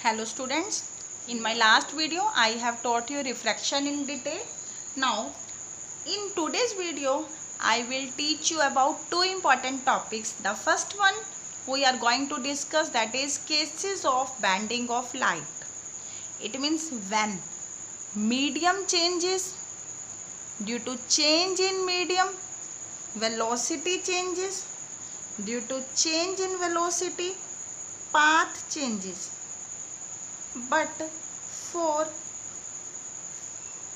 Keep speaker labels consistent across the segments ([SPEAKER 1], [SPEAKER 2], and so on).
[SPEAKER 1] Hello students, in my last video I have taught you refraction in detail. Now in today's video I will teach you about two important topics. The first one we are going to discuss, that is cases of bending of light. It means when medium changes, due to change in medium, velocity changes, due to change in velocity, path changes. But for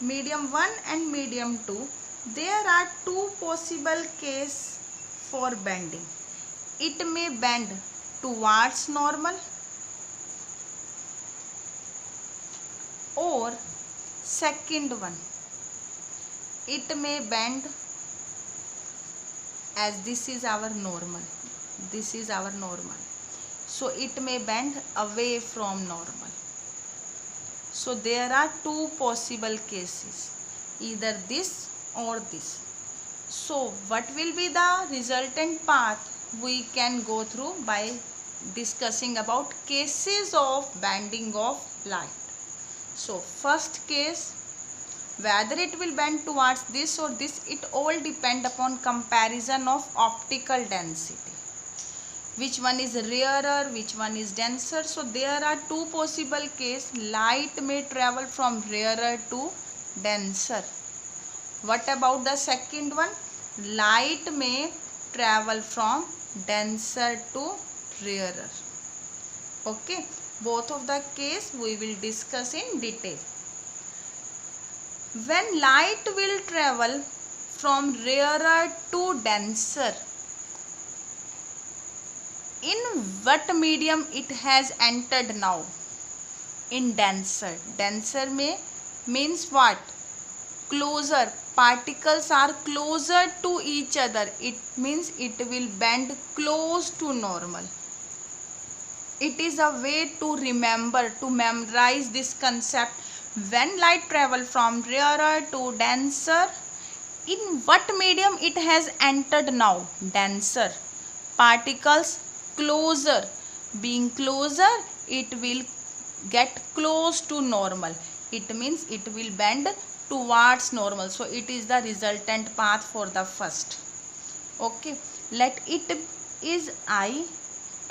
[SPEAKER 1] medium 1 and medium 2, there are two possible cases for bending. It may bend towards normal, or second one, it may bend as this is our normal. This is our normal. So it may bend away from normal. So there are two possible cases, either this or this. So what will be the resultant path? We can go through by discussing about cases of bending of light. So first case, whether it will bend towards this or this, it all depend upon comparison of optical density. Which one is rarer, which one is denser. So there are two possible cases. Light may travel from rarer to denser. What about the second one? Light may travel from denser to rarer. Okay, both of the case we will discuss in detail. When light will travel from rarer to denser, in what medium it has entered now? In denser. Denser means what? Closer. Particles are closer to each other. It means it will bend close to normal. It is a way to remember, to memorize this concept. When light travel from rarer to denser, in what medium it has entered now? Denser. Particles closer. Being closer, it will get close to normal. It means it will bend towards normal. So it is the resultant path for the first. Okay, let it is I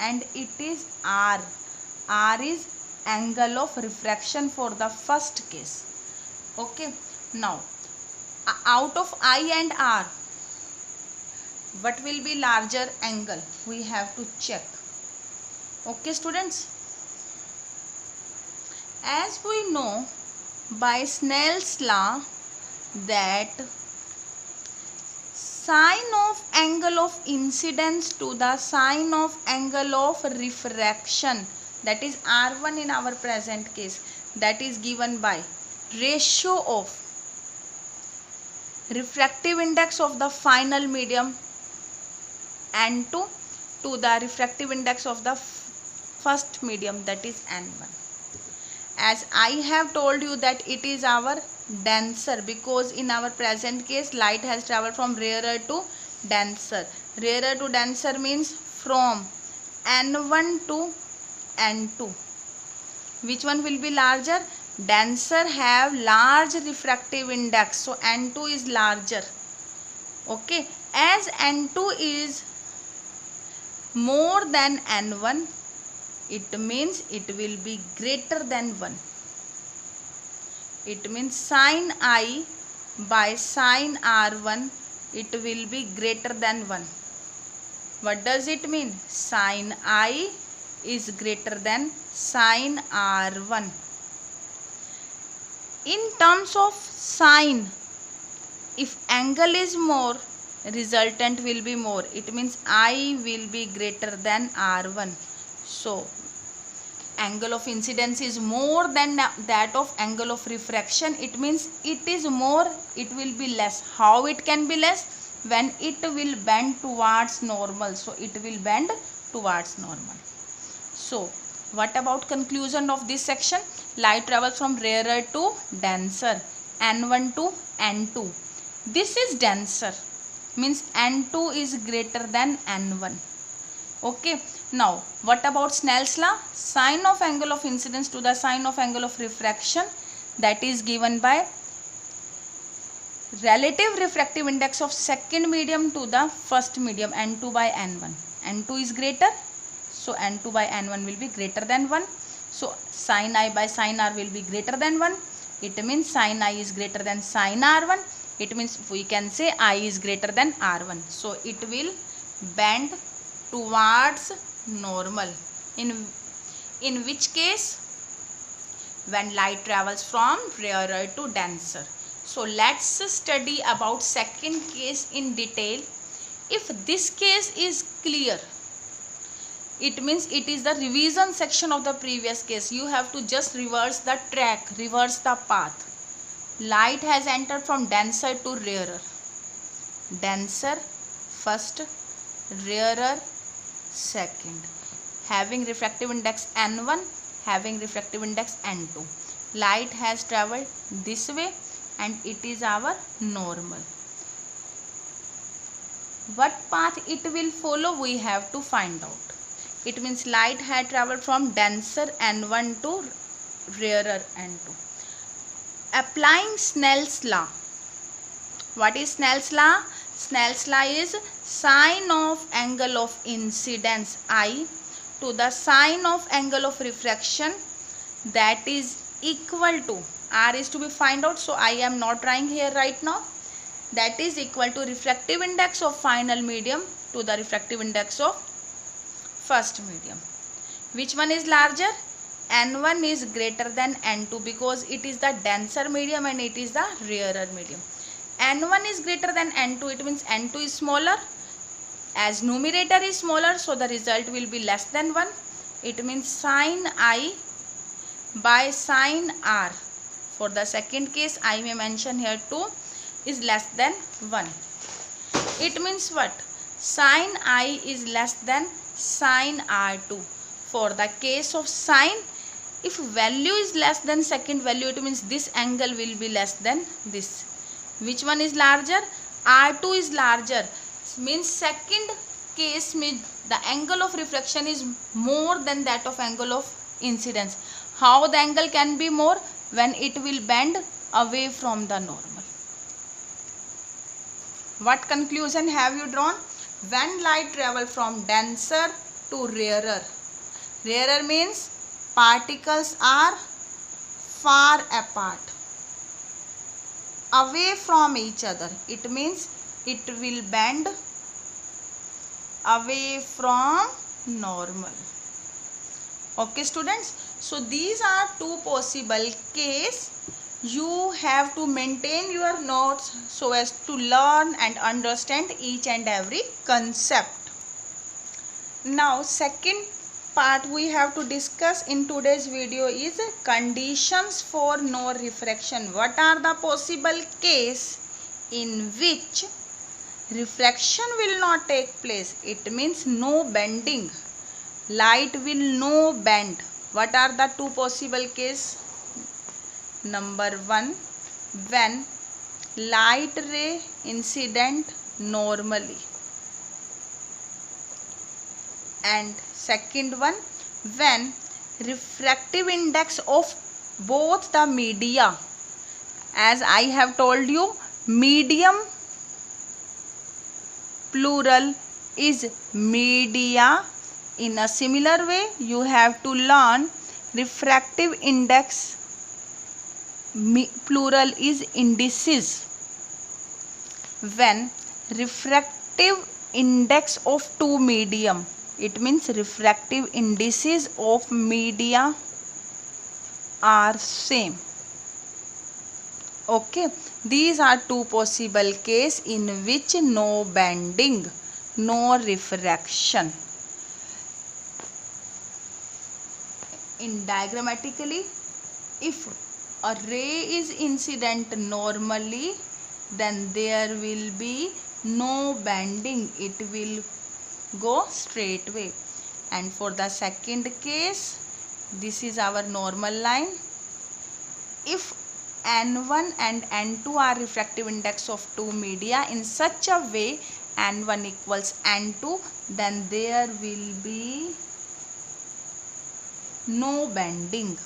[SPEAKER 1] and it is R. R is angle of refraction for the first case. Okay, now out of I and R, what will be larger angle? We have to check. Okay students, as we know by Snell's law that sine of angle of incidence to the sine of angle of refraction, that is R1 in our present case, that is given by ratio of refractive index of the final medium N2 to the refractive index of the first medium, that is N1. As I have told you that it is our denser, because in our present case light has traveled from rarer to denser. Rarer to denser means from N1 to N2. Which one will be larger? Denser have large refractive index, so N2 is larger. Okay, as N2 is more than N1, it means it will be greater than 1. It means sine I by sine R1, it will be greater than 1. What does it mean? Sine I is greater than sine R1. In terms of sine, if angle is more, resultant will be more. It means I will be greater than R1. So angle of incidence is more than that of angle of refraction. It means it is more, it will be less. How it can be less? When it will bend towards normal. So it will bend towards normal. So what about conclusion of this section? Light travels from rarer to denser, N1 to N2. This is denser, means N2 is greater than N1. Okay, Now, what about Snell's law? Sine of angle of incidence to the sine of angle of refraction, that is given by relative refractive index of second medium to the first medium, n2 by n1. n2 is greater, so n2 by n1 will be greater than 1. So sin I by sin r will be greater than 1. It means sin I is greater than sin r1. It means we can say I is greater than r1. So it will bend towards normal. In which case? When light travels from rarer to denser. So let's study about second case in detail. If this case is clear, it means it is the revision section of the previous case. You have to just reverse the track, reverse the path. Light has entered from denser to rarer. Denser first, rarer second. Having refractive index n1, having refractive index n2. Light has traveled this way and it is our normal. What path it will follow, we have to find out. It means light had traveled from denser n1 to rarer n2. Applying Snell's law. What is Snell's law? Snell's law is sine of angle of incidence I to the sine of angle of refraction, that is equal to, r is to be find out, so I am not trying here right now, that is equal to refractive index of final medium to the refractive index of first medium. Which one is larger? n1 is greater than n2 because it is the denser medium and it is the rarer medium. n1 is greater than n2, it means n2 is smaller. As numerator is smaller, so the result will be less than 1. It means sin I by sin r. For the second case, I may mention here 2 is less than 1. It means what? Sin I is less than sin r2. For the case of sine, if value is less than second value, it means this angle will be less than this. Which one is larger? r2 is larger. Means second case means the angle of refraction is more than that of angle of incidence. How the angle can be more? When it will bend away from the normal. What conclusion have you drawn? When light travel from denser to rarer. Rarer means particles are far apart, away from each other. It means it will bend away from normal. Okay students, so these are two possible cases. You have to maintain your notes so as to learn and understand each and every concept. Now second part we have to discuss in today's video is conditions for no refraction. What are the possible case in which refraction will not take place? It means no bending. Light will no bend. What are the two possible cases? Number 1, when light ray incident normally. And second one, when refractive index of both the media, as I have told you, medium plural is media. In a similar way, you have to learn refractive index plural is indices. When refractive index of two medium, it means refractive indices of media are same. Okay, these are two possible cases in which no bending, no refraction. In diagrammatically, if a ray is incident normally, then there will be no bending. It will go straight way. And for the second case, this is our normal line. If n1 and n2 are refractive index of two media in such a way n1 equals n2, then there will be no bending.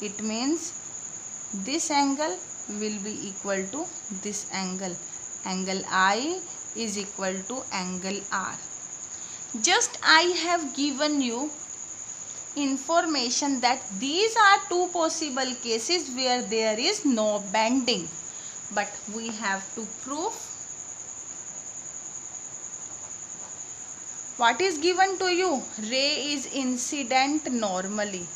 [SPEAKER 1] It means this angle will be equal to this angle. Angle I is equal to angle R. Just I have given you information that these are two possible cases where there is no bending. But we have to prove. What is given to you? Ray is incident normally.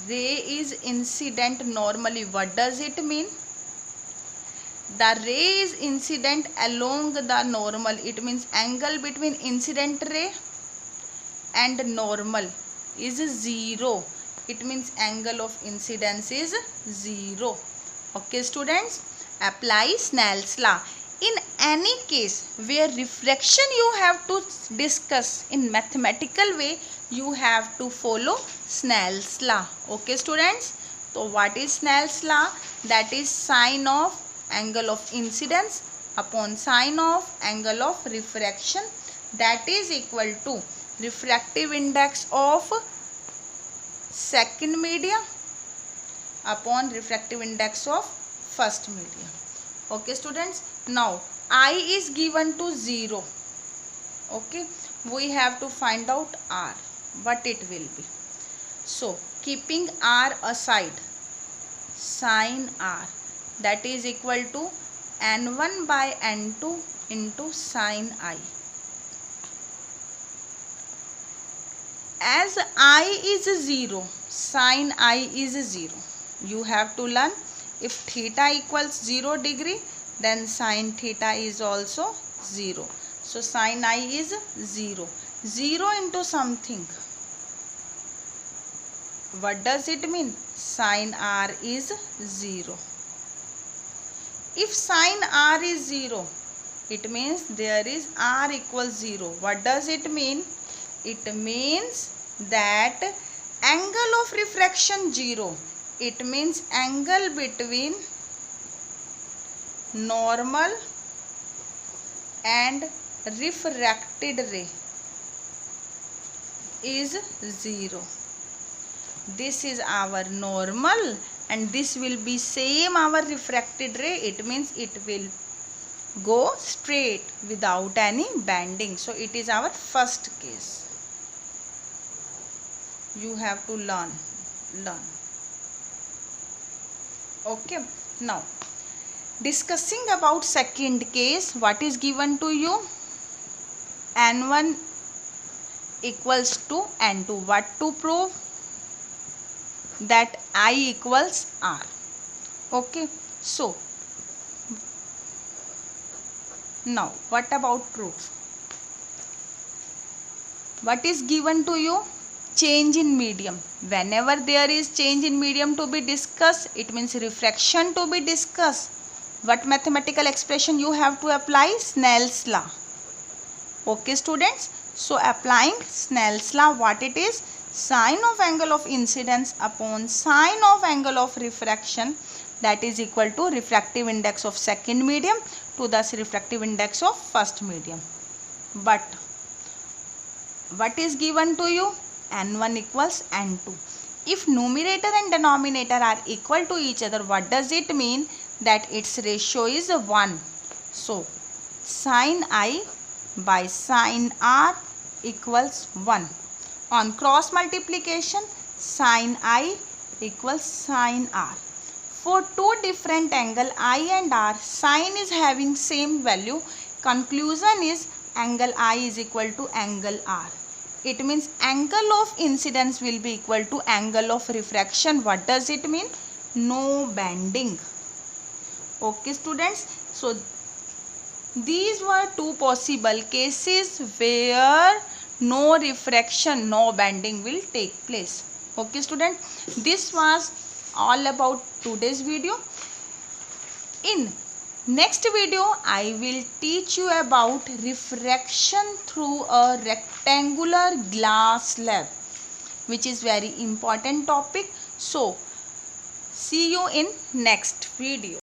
[SPEAKER 1] Ray is incident normally. What does it mean? The ray is incident along the normal. It means angle between incident ray and normal is 0. It means angle of incidence is 0. Okay students, apply Snell's law. In any case where refraction you have to discuss in mathematical way, you have to follow Snell's law. Okay students, so what is Snell's law? That is sine of angle of incidence upon sine of angle of refraction, that is equal to refractive index of second medium upon refractive index of first medium. Okay students, now I is given to 0. Okay, we have to find out R, what it will be. So keeping R aside, sine R, that is equal to n1 by n2 into sine I. As I is 0, sine I is 0. You have to learn, if theta equals 0 degree, then sine theta is also 0. So sine I is 0. 0 into something. What does it mean? Sine R is 0. If sine R is 0, it means there is R equals 0. What does it mean? It means that angle of refraction 0. It means angle between normal and refracted ray is 0. This is our normal and this will be same our refracted ray. It means it will go straight without any bending. So it is our first case. You have to learn. Okay, now discussing about second case, what is given to you? N1 equals to N2. What to prove? That I equals R. Okay, so now what about proof? What is given to you? Change in medium. Whenever there is change in medium to be discussed, it means refraction to be discussed. What mathematical expression you have to apply? Snell's law. Okay students, so applying Snell's law, what it is? Sine of angle of incidence upon sine of angle of refraction, that is equal to refractive index of second medium to the refractive index of first medium. But what is given to you? N1 equals N2. If numerator and denominator are equal to each other, what does it mean? That its ratio is 1. So sine I by sine R equals 1. On cross multiplication, sine I equals sine R. For two different angle I and R, sine is having same value. Conclusion is angle I is equal to angle R. It means angle of incidence will be equal to angle of refraction. What does it mean? No bending. Okay students, so these were two possible cases where no refraction, no bending will take place. Okay student, this was all about today's video. In next video, I will teach you about refraction through a rectangular glass slab, which is very important topic. So see you in next video.